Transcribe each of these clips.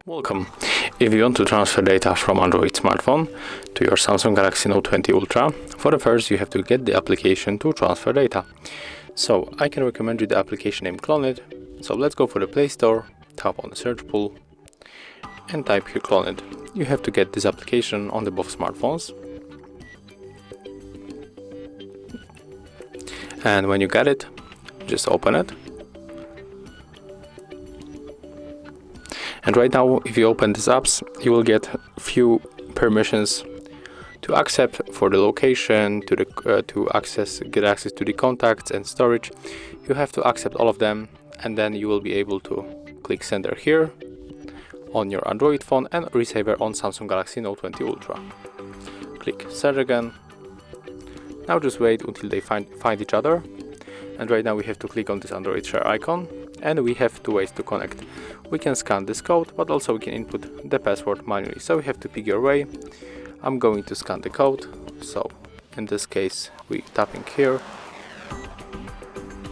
Welcome. If you want to transfer data from Android smartphone to your Samsung Galaxy Note 20 Ultra, for the first you have to get the application to transfer data. So I can recommend you the application named CLONEit. So let's go for the Play Store, tap on the search pool and type here CLONEit. You have to get this application on the both smartphones. And when you get it, just open it. And right now, if you open these apps, you will get few permissions to accept for the location, to get access to the contacts and storage. You have to accept all of them, and then you will be able to click sender here on your Android phone and receiver on Samsung Galaxy Note 20 Ultra. Click send again. Now just wait until they find each other. And right now we have to click on this Android share icon, and we have two ways to connect. We can scan this code, but also we can input the password manually. So we have to pick your way. I'm going to scan the code. So in this case, we tapping here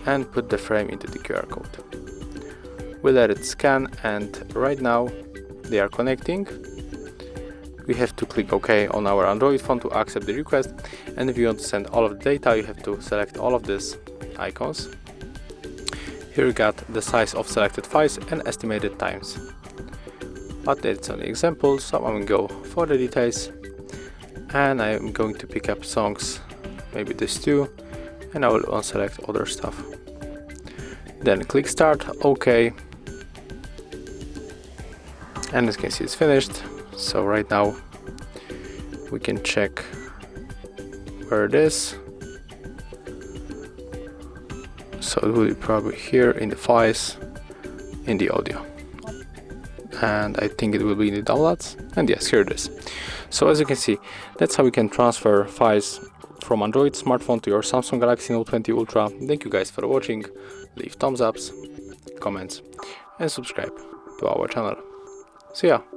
and put the frame into the QR code. We let it scan, and right now they are connecting. We have to click OK on our Android phone to accept the request. And if you want to send all of the data, you have to select all of these icons. Here you got the size of selected files and estimated times. But it's an example, so I'm going to go for the details. And I'm going to pick up songs, maybe this too. And I will unselect other stuff. Then click start, OK. And as you can see, it's finished. So right now we can check where it is. So it will be probably here in the files, in the audio. And I think it will be in the downloads. And yes, here it is. So as you can see, that's how we can transfer files from Android smartphone to your Samsung Galaxy Note 20 Ultra. Thank you guys for watching. Leave thumbs ups, comments, and subscribe to our channel. See ya!